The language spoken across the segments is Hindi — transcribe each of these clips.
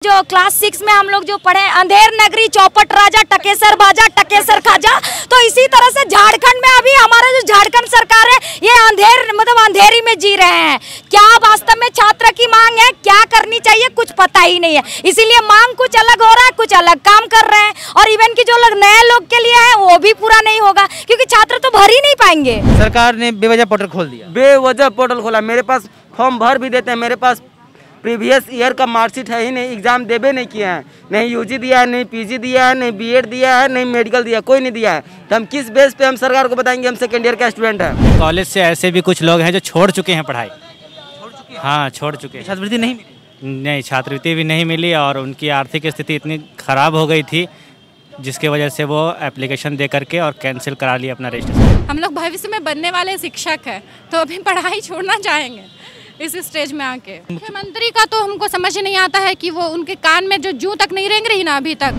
जो क्लास 6 में हम लोग जो पढ़े अंधेर नगरी चौपट राजा टकेसर बाजा टकेसर खाजा, तो इसी तरह से झारखंड में अभी हमारा जो झारखंड सरकार है ये अंधेरी में जी रहे हैं। क्या वास्तव में छात्र की मांग है, क्या करनी चाहिए कुछ पता ही नहीं है। इसीलिए मांग कुछ अलग हो रहा है, कुछ अलग काम कर रहे हैं। और इवन की जो लोग नए लोग के लिए है वो भी पूरा नहीं होगा, क्योंकि छात्र तो भर ही नहीं पाएंगे। सरकार ने बेवजह पोर्टल खोल दिया, बेवजह पोर्टल खोला। मेरे पास फॉर्म भर भी देते हैं, मेरे पास प्रीवियस ईयर का मार्कशीट है ही नहीं, एग्जाम देवे नहीं किए हैं, नहीं यूजी दिया है, नहीं पीजी दिया है, नहीं बीएड दिया है, नहीं मेडिकल दिया, कोई नहीं दिया है। तो हम किस बेस पे हम सरकार को बताएंगे हम सेकेंड ईयर का स्टूडेंट है। कॉलेज से ऐसे भी कुछ लोग हैं जो छोड़ चुके हैं पढ़ाई। हाँ, छोड़ चुके हैं। छात्रवृत्ति नहीं मिली? नहीं, छात्रवृत्ति भी नहीं मिली और उनकी आर्थिक स्थिति इतनी खराब हो गई थी जिसकी वजह से वो एप्लीकेशन दे करके और कैंसिल करा लिया अपना रजिस्ट्रेशन। हम लोग भविष्य में बनने वाले शिक्षक हैं, तो अभी पढ़ाई छोड़ना चाहेंगे इस स्टेज में आके। मुख्यमंत्री का तो हमको समझ नहीं आता है कि वो उनके कान में जो जूं तक नहीं रेंग रही ना अभी तक।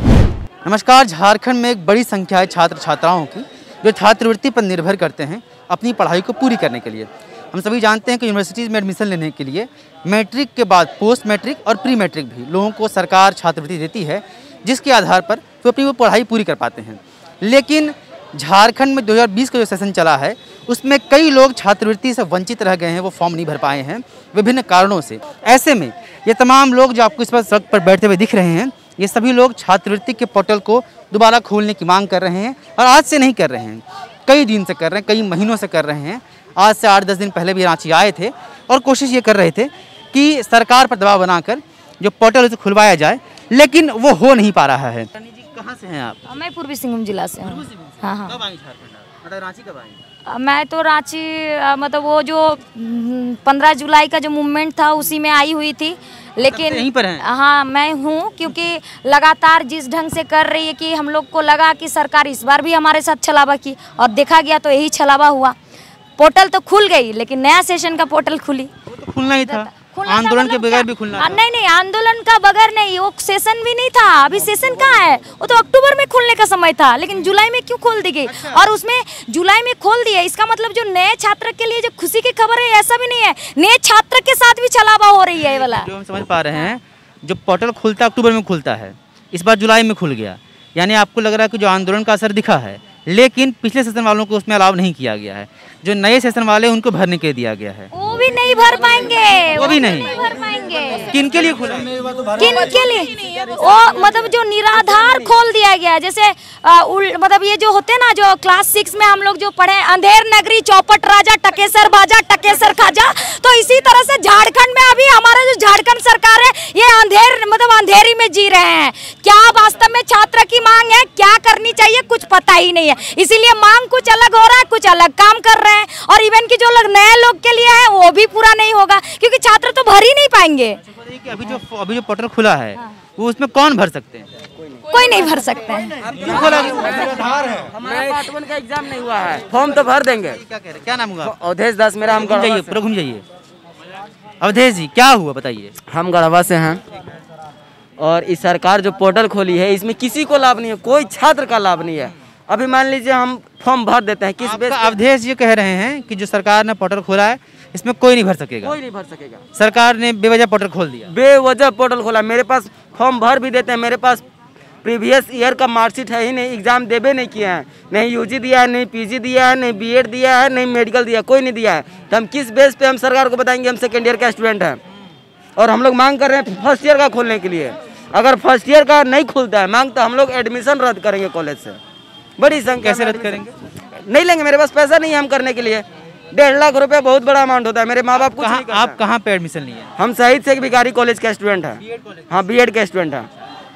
नमस्कार, झारखंड में एक बड़ी संख्या है छात्र छात्राओं की जो छात्रवृत्ति पर निर्भर करते हैं अपनी पढ़ाई को पूरी करने के लिए। हम सभी जानते हैं कि यूनिवर्सिटीज़ में एडमिशन लेने के लिए मैट्रिक के बाद पोस्ट मैट्रिक और प्री मैट्रिक भी लोगों को सरकार छात्रवृत्ति देती है, जिसके आधार पर वो अपनी वो पढ़ाई पूरी कर पाते हैं। लेकिन झारखंड में 2020 का जो सेशन चला है उसमें कई लोग छात्रवृत्ति से वंचित रह गए हैं, वो फॉर्म नहीं भर पाए हैं विभिन्न कारणों से। ऐसे में ये तमाम लोग जो आपको इस पर सड़क पर बैठते हुए दिख रहे हैं, ये सभी लोग छात्रवृत्ति के पोर्टल को दोबारा खोलने की मांग कर रहे हैं। और आज से नहीं कर रहे हैं, कई दिन से कर रहे हैं, कई महीनों से कर रहे हैं। आज से 8-10 दिन पहले भी रांची आए थे और कोशिश ये कर रहे थे कि सरकार पर दबाव बनाकर जो पोर्टल उसे खुलवाया जाए, लेकिन वो हो नहीं पा रहा है। कहाँ से हैं आप? मैं पूर्वी सिंहभूम जिला से हूँ। हाँ। कब आई झारखंड? मतलब रांची कब आई? मैं तो रांची मतलब वो जो 15 जुलाई का जो मूवमेंट था उसी में आई हुई थी, लेकिन यहीं पर हैं? हाँ, मैं हूँ, क्योंकि लगातार जिस ढंग से कर रही है कि हम लोग को लगा कि सरकार इस बार भी हमारे साथ छलावा की, और देखा गया तो यही छलावा हुआ। पोर्टल तो खुल गई, लेकिन नया सेशन का पोर्टल खुली। वो तो खुलना ही था, आंदोलन के बगैर भी खुलना था। नहीं, आंदोलन का बगैर नहीं, वो सेशन भी नहीं था। अभी सेशन कहाँ है? वो तो अक्टूबर में खुलने का समय था, लेकिन जुलाई में क्यों खोल दी गई? और उसमें जुलाई में खोल दिया, इसका मतलब जो नए छात्र के लिए जो खुशी की खबर है ऐसा भी नहीं है, नए छात्र के साथ भी छलावा हो रही है। ये वाला जो हम समझ पा रहे हैं, जो पोर्टल खुलता अक्टूबर में खुलता है, इस बार जुलाई में खुल गया, यानी आपको लग रहा है कि जो आंदोलन का असर दिखा है, लेकिन पिछले सेशन वालों को उसमें अलाउ नहीं किया गया है। जो नए सेशन वाले उनको भरने के दिया गया है, वो भी नहीं भर पाएंगे। वो भी नहीं भर पाएंगे। किन के लिए खुला? किन के लिए? वो मतलब जो निराधार खोल दिया गया, जैसे मतलब ये जो होते ना, जो क्लास 6 में हम लोग जो पढ़े अंधेर नगरी चौपट राजा टकेसर बाजा टकेसर खाजा, तो इसी तरह से झारखंड में अभी हमारा जो झारखंड सरकार है ये अंधेरी में जी रहे हैं। क्या वास्तव में छात्र की मांग है, क्या करनी चाहिए कुछ पता ही नहीं है। इसीलिए मांग कुछ अलग हो रहा है, कुछ अलग काम कर रहे हैं। और इवन की जो लोग नए लोग के लिए है वो भी पूरा नहीं होगा, क्योंकि छात्र तो भर ही नहीं पाएंगे। अभी जो पोर्टल खुला है वो उसमें कौन भर सकते हैं? कोई नहीं भर सकते हैं। हमारा पार्ट 1 का एग्जाम नहीं हुआ है, फॉर्म तो भर देंगे। क्या कह रहे हैं? क्या नाम हुआ? अवधेश दास मेरा। हम घूम जाइए, पूरा घूम जाइए। अवधेश जी, क्या हुआ बताइए। हम गढ़वा से हैं, और इस सरकार जो पोर्टल खोली है इसमें किसी को लाभ नहीं है, कोई छात्र का लाभ नहीं है। अभी मान लीजिए हम फॉर्म भर देते हैं, किस बेस? अवधेश जी कह रहे हैं कि जो सरकार ने पोर्टल खोला है इसमें कोई नहीं भर सकेगा। कोई नहीं भर सकेगा। सरकार ने बेवजह पोर्टल खोल दिया, बेवजह पोर्टल खोला। मेरे पास फॉर्म भर भी देते हैं, मेरे पास प्रीवियस ईयर का मार्कशीट है ही नहीं, एग्जाम देवे नहीं किए हैं, नहीं यूजी दिया है, नहीं पीजी दिया है, नहीं बीएड दिया है, नहीं मेडिकल दिया, कोई नहीं दिया है। तो हम किस बेस पे हम सरकार को बताएंगे हम सेकेंड ईयर का स्टूडेंट हैं। और हम लोग मांग कर रहे हैं फर्स्ट ईयर का खोलने के लिए। अगर फर्स्ट ईयर का नहीं खुलता है मांग, तो हम लोग एडमिशन रद्द करेंगे कॉलेज से। बड़ी संख्या। कैसे रद्द करेंगे? नहीं लेंगे, मेरे पास पैसा नहीं है हम करने के लिए। 1.5 लाख रुपया बहुत बड़ा अमाउंट होता है। मेरे माँ बाप कुछ नहीं करते। आप कहाँ पे एडमिशन लिए? हम शहीद शेख भिखारी कॉलेज का स्टूडेंट है। हाँ, बीएड का स्टूडेंट है।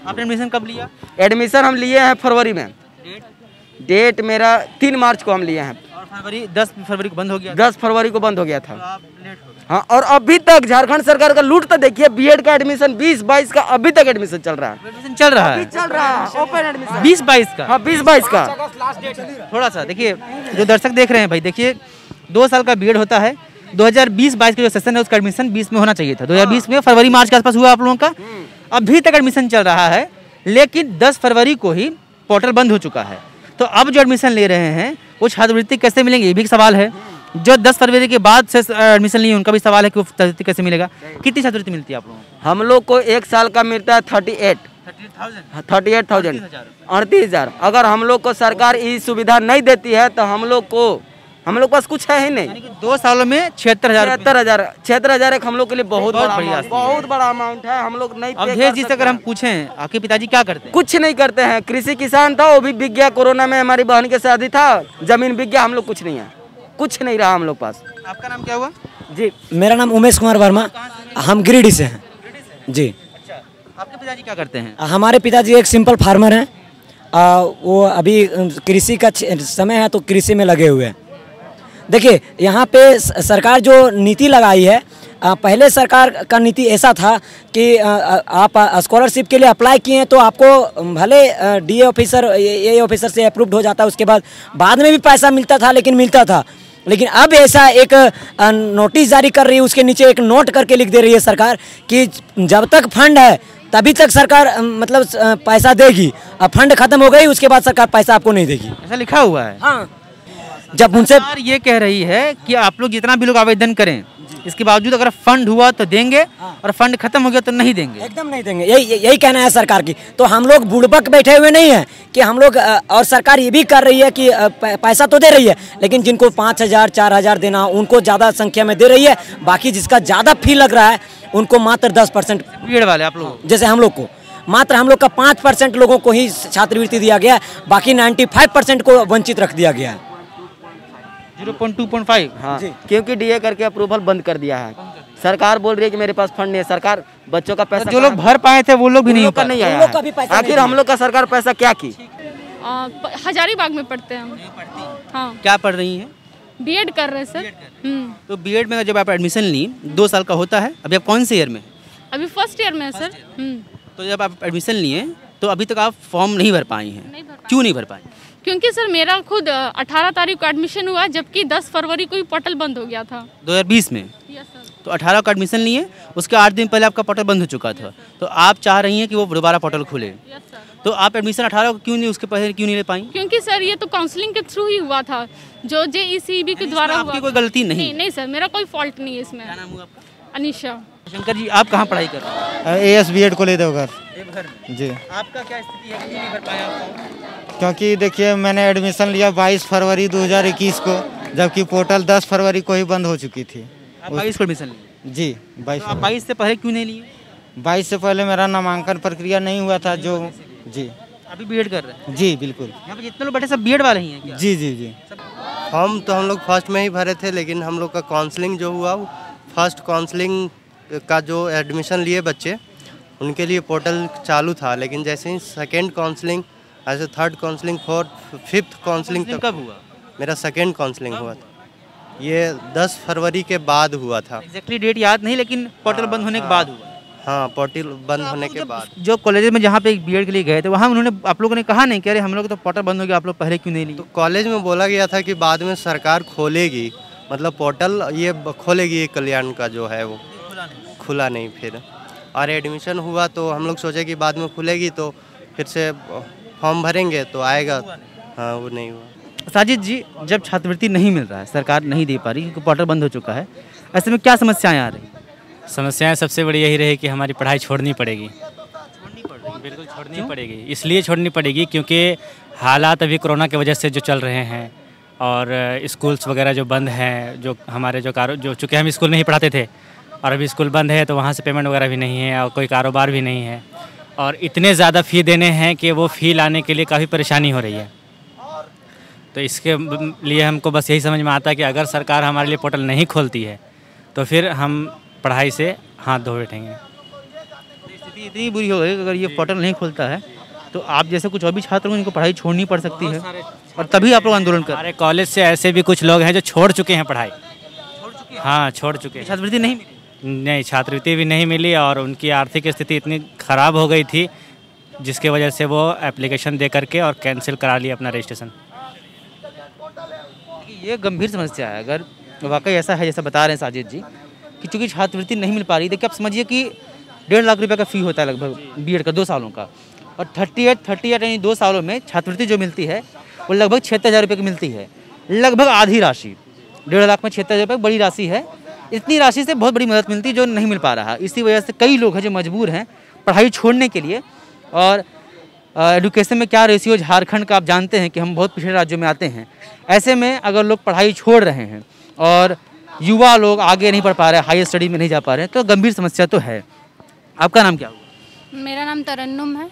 आपने एडमिशन कब लिया? एडमिशन हम लिए हैं फरवरी में। डेट मेरा 3 मार्च को हम लिए हैं, और 10 फरवरी को बंद हो गया। 10 फरवरी को बंद हो गया था। आप लेट हो गए। हाँ, और अभी तक झारखंड सरकार का लूट तो देखिए। बीएड का एडमिशन 20-22 का अभी तक एडमिशन चल रहा है। एडमिशन चल रहा है, चल रहा है ओपन एडमिशन 20-22 का। हाँ, 20-22 का। थोड़ा सा देखिए, जो दर्शक देख रहे हैं भाई, देखिए 2 साल का बीएड होता है। 2020-22 का जो सेशन है उसका एडमिशन 20 में होना चाहिए था। 2020 में फरवरी मार्च के आसपास हुआ आप लोगों का। अभी तक एडमिशन चल रहा है, लेकिन 10 फरवरी को ही पोर्टल बंद हो चुका है। तो अब जो एडमिशन ले रहे हैं वो छात्रवृत्ति कैसे मिलेंगे, ये भी एक सवाल है। जो 10 फरवरी के बाद से एडमिशन लिए उनका भी सवाल है कि वो छात्रवृत्ति कैसे मिलेगा। कितनी छात्रवृत्ति मिलती है आप लोगों को? हम लोग को 1 साल का मिलता है 38,000 38,000। अगर हम लोग को सरकार ये सुविधा नहीं देती है तो हम लोग पास कुछ है ही नहीं। यानी कि 2 सालों में 76,000 एक हम लोग के लिए बहुत बड़ा अमाउंट है। हम लोग नहीं। अवधेश जी से अगर हम पूछें आपके पिताजी क्या करते हैं? कुछ नहीं करते हैं, कृषि किसान था, वो भी बिक गया। कोरोना में हमारी बहन के शादी था, जमीन बिक गया। हम लोग कुछ नहीं है, कुछ नहीं रहा हम लोग पास। आपका नाम क्या हुआ? जी, मेरा नाम उमेश कुमार वर्मा, हम गिरिडीह से हैं जी। अच्छा, आपके पिताजी क्या करते हैं? हमारे पिताजी एक सिंपल फार्मर हैं। वो अभी कृषि का समय है तो कृषि में लगे हुए हैं। देखिए, यहाँ पे सरकार जो नीति लगाई है, पहले सरकार का नीति ऐसा था कि आप स्कॉलरशिप के लिए अप्लाई किए हैं तो आपको भले डीए ऑफिसर ए ऑफिसर से अप्रूव्ड हो जाता है, उसके बाद में भी पैसा मिलता था, लेकिन मिलता था। लेकिन अब ऐसा एक नोटिस जारी कर रही है, उसके नीचे एक नोट करके लिख दे रही है सरकार कि जब तक फंड है तभी तक सरकार मतलब पैसा देगी। अब फंड खत्म हो गई, उसके बाद सरकार पैसा आपको नहीं देगी। ऐसा लिखा हुआ है। हाँ, जब उनसे सरकार ये कह रही है कि आप लोग जितना भी लोग आवेदन करें, इसके बावजूद अगर फंड हुआ तो देंगे और फंड खत्म हो गया तो नहीं देंगे। एकदम नहीं देंगे, यही कहना है सरकार की। तो हम लोग बुड़बक बैठे हुए नहीं है कि हम लोग, और सरकार ये भी कर रही है कि पैसा तो दे रही है, लेकिन जिनको 5,000 4,000 देना उनको ज़्यादा संख्या में दे रही है। बाकी जिसका ज़्यादा फी लग रहा है उनको मात्र 10%। भीड़ वाले आप लोग जैसे हम लोग को मात्र हम लोग का 5% लोगों को ही छात्रवृत्ति दिया गया है, बाकी 95% को वंचित रख दिया गया है। 0.2.5। हाँ, क्योंकि डीए करके अप्रूवल बंद कर दिया है। सरकार बोल रही है कि मेरे पास फंड नहीं है। सरकार बच्चों का पैसा, जो लोग भर पाए थे वो लोग भी नहीं आया है। आखिर हम लोग का सरकार पैसा क्या की? हजारीबाग में पढ़ते हैं हम। हाँ, क्या पढ़ रही हैं? बीएड कर रहे हैं सर। तो बीएड में जब आप एडमिशन ली 2 साल का होता है, अभी आप कौन से ईयर में? अभी फर्स्ट ईयर में है सर। तो जब आप एडमिशन लिए तो अभी तक आप फॉर्म नहीं भर पाई हैं, क्यों नहीं भर पाई? क्योंकि सर मेरा खुद 18 तारीख को एडमिशन हुआ, जबकि 10 फरवरी को ही पोर्टल बंद हो गया था 2020 में। Yes sir. तो 18 को एडमिशन लिए, उसके 8 दिन पहले आपका पोर्टल बंद हो चुका था, तो आप चाह रही हैं कि वो दोबारा पोर्टल खुले। Yes sir. तो आप एडमिशन 18 को क्यों नहीं, उसके पहले क्यों नहीं ले पाई? क्योंकि सर ये तो काउंसलिंग के थ्रू ही हुआ था, जो JECB के द्वारा हुआ। आपकी कोई गलती नहीं? नहीं सर, मेरा कोई फॉल्ट नहीं है इसमें। क्या नाम हुआ आपका? अनिशा। शंकर जी, आप कहाँ पढ़ाई कर रहे हैं? AS BEd को ले देवघर जी। आपका क्या स्थिति है, क्यों नहीं भर पाया आप? क्योंकि देखिए, मैंने एडमिशन लिया 22 फरवरी 2021 को, जबकि पोर्टल 10 फरवरी को ही बंद हो चुकी थी। आप 22 को एडमिशन लिए? जी, 22। तो आप 22 से पहले क्यों नहीं लिए? 22 से पहले मेरा नामांकन प्रक्रिया नहीं हुआ था जो। जी, अभी बीएड कर रहे हैं? जी बिल्कुल। यहाँ पे जितने लोग बैठे सब बीएड वाले ही हैं क्या? जी जी जी। हम लोग फर्स्ट में ही भरे थे, लेकिन हम लोग का काउंसलिंग जो हुआ, फर्स्ट काउंसलिंग का जो एडमिशन लिए बच्चे, उनके लिए पोर्टल चालू था। लेकिन जैसे ही सेकेंड काउंसलिंग, ऐसे third counselling, fourth, fifth counselling तक। कब हुआ? मेरा सेकेंड काउंसलिंग हुआ था, ये 10 फरवरी के बाद हुआ था। एग्जैक्टली डेट याद नहीं, लेकिन पोर्टल बंद होने के बाद हुआ। हाँ, पोर्टल बंद होने के बाद। जो कॉलेज में जहाँ पे बीएड के लिए गए थे, वहाँ उन्होंने आप लोगों ने कहा नहीं कि अरे हम लोग तो पोर्टल बंद हो गया, आप लोग पहले क्यों नहीं लिए? तो कॉलेज में बोला गया था कि बाद में सरकार खोलेगी, मतलब पोर्टल ये खोलेगी, ये कल्याण का जो है वो खुला नहीं। फिर और एडमिशन हुआ तो हम लोग सोचे कि बाद में खुलेगी तो फिर से फॉर्म भरेंगे तो आएगा। हाँ, वो नहीं हुआ। साजिद जी, जब छात्रवृत्ति नहीं मिल रहा है, सरकार नहीं दे पा रही क्योंकि पोर्टल बंद हो चुका है, ऐसे में क्या समस्याएं आ रही? समस्याएं सबसे बड़ी यही रही कि हमारी पढ़ाई छोड़नी पड़ेगी। बिल्कुल छोड़नी पड़ेगी। इसलिए छोड़नी पड़ेगी क्योंकि हालात अभी कोरोना की वजह से जो चल रहे हैं, और स्कूल्स वगैरह जो बंद हैं, जो हमारे जो चूँकि हम स्कूल में ही पढ़ाते थे और अभी स्कूल बंद है तो वहाँ से पेमेंट वगैरह भी नहीं है और कोई कारोबार भी नहीं है, और इतने ज़्यादा फ़ी देने हैं कि वो फ़ी लाने के लिए काफ़ी परेशानी हो रही है। तो इसके लिए हमको बस यही समझ में आता है कि अगर सरकार हमारे लिए पोर्टल नहीं खोलती है तो फिर हम पढ़ाई से हाथ धो बैठेंगे। स्थिति इतनी बुरी हो गई कि अगर ये पोर्टल नहीं खुलता है तो आप जैसे कुछ और भी छात्रों को इनको पढ़ाई छोड़नी पड़ सकती है, और तभी आप लोग आंदोलन कर। हमारे कॉलेज से ऐसे भी कुछ लोग हैं जो छोड़ चुके हैं पढ़ाई। हाँ, छोड़ चुके हैं। छात्रवृत्ति नहीं मिली? नहीं, छात्रवृत्ति भी नहीं मिली, और उनकी आर्थिक स्थिति इतनी ख़राब हो गई थी जिसके वजह से वो एप्लीकेशन दे करके और कैंसिल करा लिया अपना रजिस्ट्रेशन। ये गंभीर समस्या है। अगर वाकई ऐसा है जैसा बता रहे हैं साजिद जी कि चूँकि छात्रवृत्ति नहीं मिल पा रही, देखिए आप समझिए कि 1.5 लाख रुपये का फ़ी होता है लगभग बीएड का 2 सालों का, और 38 यानी 2 सालों में छात्रवृत्ति जो मिलती है वो लगभग 76,000 रुपये की मिलती है, लगभग आधी राशि। 1.5 लाख में 76 रुपये बड़ी राशि है। इतनी राशि से बहुत बड़ी मदद मिलती है जो नहीं मिल पा रहा। इसी वजह से कई लोग हैं जो मजबूर हैं पढ़ाई छोड़ने के लिए। और एजुकेशन में क्या रेशियो झारखंड का आप जानते हैं कि हम बहुत पिछड़े राज्यों में आते हैं। ऐसे में अगर लोग पढ़ाई छोड़ रहे हैं और युवा लोग आगे नहीं पढ़ पा रहे, हाई स्टडी में नहीं जा पा रहे हैं, तो गंभीर समस्या तो है। आपका नाम क्या हुआ? मेरा नाम तरन्नुम है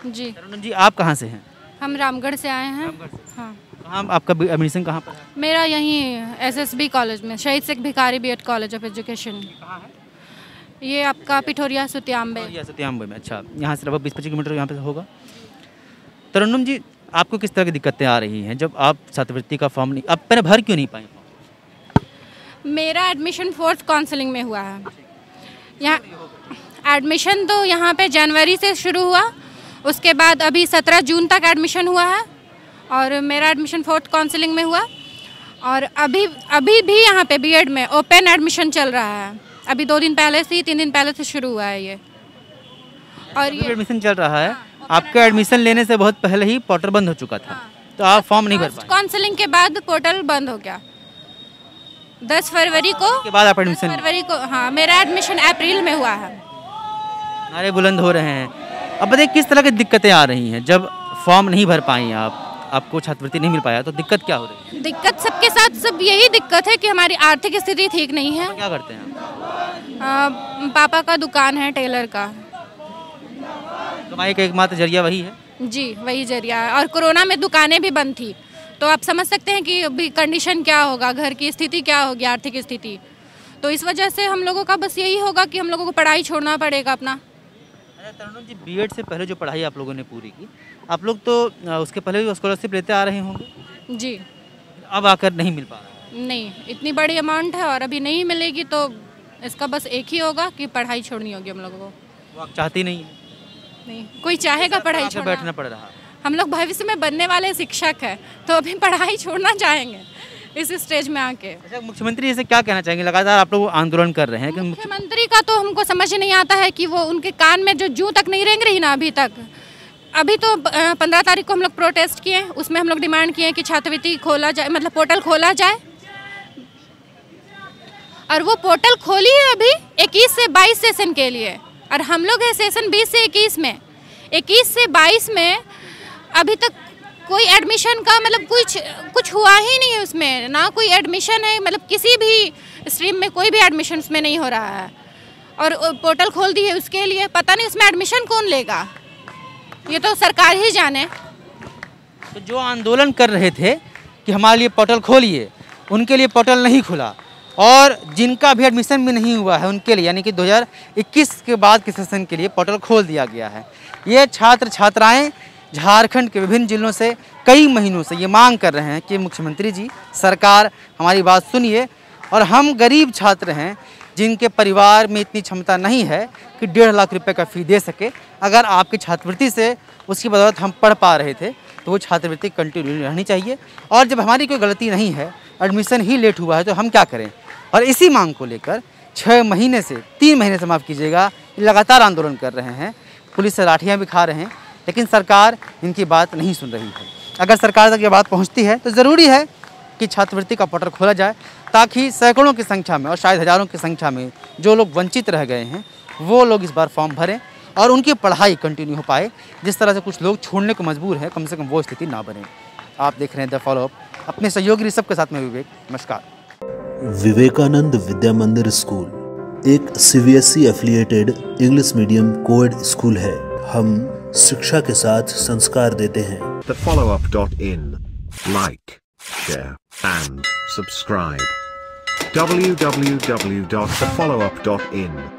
जी। तरन्नुम जी, आप कहाँ से हैं? हम रामगढ़ से आए हैं। हाँ। कहाँ आपका एडमिशन कहाँ पर है? मेरा यहीं SSB कॉलेज में, शहीद Sheikh Bhikhari BEd college of education. ये आपका पिठोरिया सुतियाम्बे में। अच्छा, यहाँ से लगभग 20-25 किलोमीटर यहाँ पे होगा। तरन्नुम जी, आपको किस तरह की दिक्कतें आ रही हैं जब आप छात्रवृत्ति का फॉर्म नहीं, आप पहले भर क्यों नहीं पाए? मेरा एडमिशन 4th काउंसलिंग में हुआ है। यहाँ एडमिशन तो यहाँ पे जनवरी से शुरू हुआ, उसके बाद अभी 17 जून तक एडमिशन हुआ है और मेरा एडमिशन 4th काउंसलिंग में हुआ। और अभी भी यहाँ पे BEd में ओपन एडमिशन चल रहा है। अभी 2 दिन पहले से ही 3 दिन पहले से शुरू हुआ है ये। और ये एडमिशन चल रहा है। आपका एडमिशन लेने से बहुत पहले ही पोर्टल बंद हो चुका था, तो आप फॉर्म नहीं भर पाए। काउंसलिंग के बाद पोर्टल बंद हो गया 10 फरवरी को। के बाद आप एडमिशन? 10 फरवरी को, हाँ। मेरा एडमिशन अप्रैल में हुआ है। नारे बुलंद हो रहे हैं। अब बताइए किस तरह की दिक्कतें आ रही हैं जब फॉर्म नहीं भर पाई आपको छात्रवृत्ति नहीं मिल पाया, तो दिक्कत क्या हो रही है? दिक्कत सबके साथ सब यही दिक्कत है कि हमारी आर्थिक स्थिति ठीक नहीं है। क्या करते हैं आप? पापा का दुकान है टेलर का। कमाई का एकमात्र जरिया वही है? जी, वही जरिया है। और कोरोना में दुकानें भी बंद थी, तो आप समझ सकते हैं कि अभी कंडीशन क्या होगा, घर की स्थिति क्या होगी, आर्थिक स्थिति। तो इस वजह से हम लोगों का बस यही होगा कि हम लोगों को पढ़ाई छोड़ना पड़ेगा अपना। तरन्नुम जी, BEd से पहले जो पढ़ाई आप लोगों ने पूरी की, आप लोग तो उसके पहले भी स्कॉलरशिप लेते आ रहे होंगे जी। अब आकर नहीं मिल पा रहा? नहीं, इतनी बड़ी अमाउंट है और अभी नहीं मिलेगी, तो इसका बस एक ही होगा कि पढ़ाई छोड़नी होगी हम लोगों को। वो आप चाहती नहीं है? नहीं, कोई चाहेगा पढ़ाई छोड़ना? बैठना पड़ रहा। हम लोग भविष्य में बनने वाले शिक्षक हैं, तो अभी पढ़ाई छोड़ना चाहेंगे इस स्टेज में आके। अच्छा, मुख्यमंत्री से क्या कहना चाहेंगे? लगातार आप लोग आंदोलन कर रहे हैं कि मुख्यमंत्री का तो हमको समझ नहीं आता है कि वो उनके कान में जो जूं तक नहीं रेंग रही ना अभी तक। अभी तो 15 तारीख को हम लोग प्रोटेस्ट किए, उसमें हम लोग डिमांड किए कि छात्रवृत्ति खोला जाए, मतलब पोर्टल खोला जाए। और वो पोर्टल खोली है अभी 21 से 22 सेशन के लिए, और हम लोग है सेशन 20 से 21 में। 21 से 22 में अभी तक कोई एडमिशन का मतलब कुछ हुआ ही नहीं है उसमें, ना कोई एडमिशन है, मतलब किसी भी स्ट्रीम में कोई भी एडमिशन उसमें नहीं हो रहा है। और पोर्टल खोल दी है उसके लिए, पता नहीं उसमें एडमिशन कौन लेगा, ये तो सरकार ही जाने। तो जो आंदोलन कर रहे थे कि हमारे लिए पोर्टल खोलिए, उनके लिए पोर्टल नहीं खुला, और जिनका भी एडमिशन भी नहीं हुआ है उनके लिए, यानी कि 2021 के बाद के सेशन के लिए पोर्टल खोल दिया गया है। ये छात्र छात्राएं झारखंड के विभिन्न जिलों से कई महीनों से ये मांग कर रहे हैं कि मुख्यमंत्री जी, सरकार हमारी बात सुनिए, और हम गरीब छात्र हैं जिनके परिवार में इतनी क्षमता नहीं है कि 1.5 लाख रुपए का फ़ी दे सके। अगर आपकी छात्रवृत्ति से उसकी बदौलत हम पढ़ पा रहे थे तो वो छात्रवृत्ति कंटिन्यू रहनी चाहिए, और जब हमारी कोई गलती नहीं है, एडमिशन ही लेट हुआ है, तो हम क्या करें। और इसी मांग को लेकर 3 महीने से माफ़ कीजिएगा, लगातार आंदोलन कर रहे हैं, पुलिस से लाठियाँ भी खा रहे हैं, लेकिन सरकार इनकी बात नहीं सुन रही है। अगर सरकार तक ये बात पहुंचती है तो ज़रूरी है कि छात्रवृत्ति का पोर्टल खोला जाए, ताकि सैकड़ों की संख्या में और शायद हज़ारों की संख्या में जो लोग वंचित रह गए हैं वो लोग इस बार फॉर्म भरें और उनकी पढ़ाई कंटिन्यू हो पाए। जिस तरह से कुछ लोग छोड़ने को मजबूर हैं, कम से कम वो स्थिति ना बने। आप देख रहे हैं द फॉलोअप, अपने सहयोगी ऋषभ के साथ में विवेक। नमस्कार। विवेकानंद विद्या मंदिर स्कूल एक CBSE affiliated English medium coed school है। हम शिक्षा के साथ संस्कार देते हैं। thefollowup.in, like, share and subscribe. www.thefollowup.in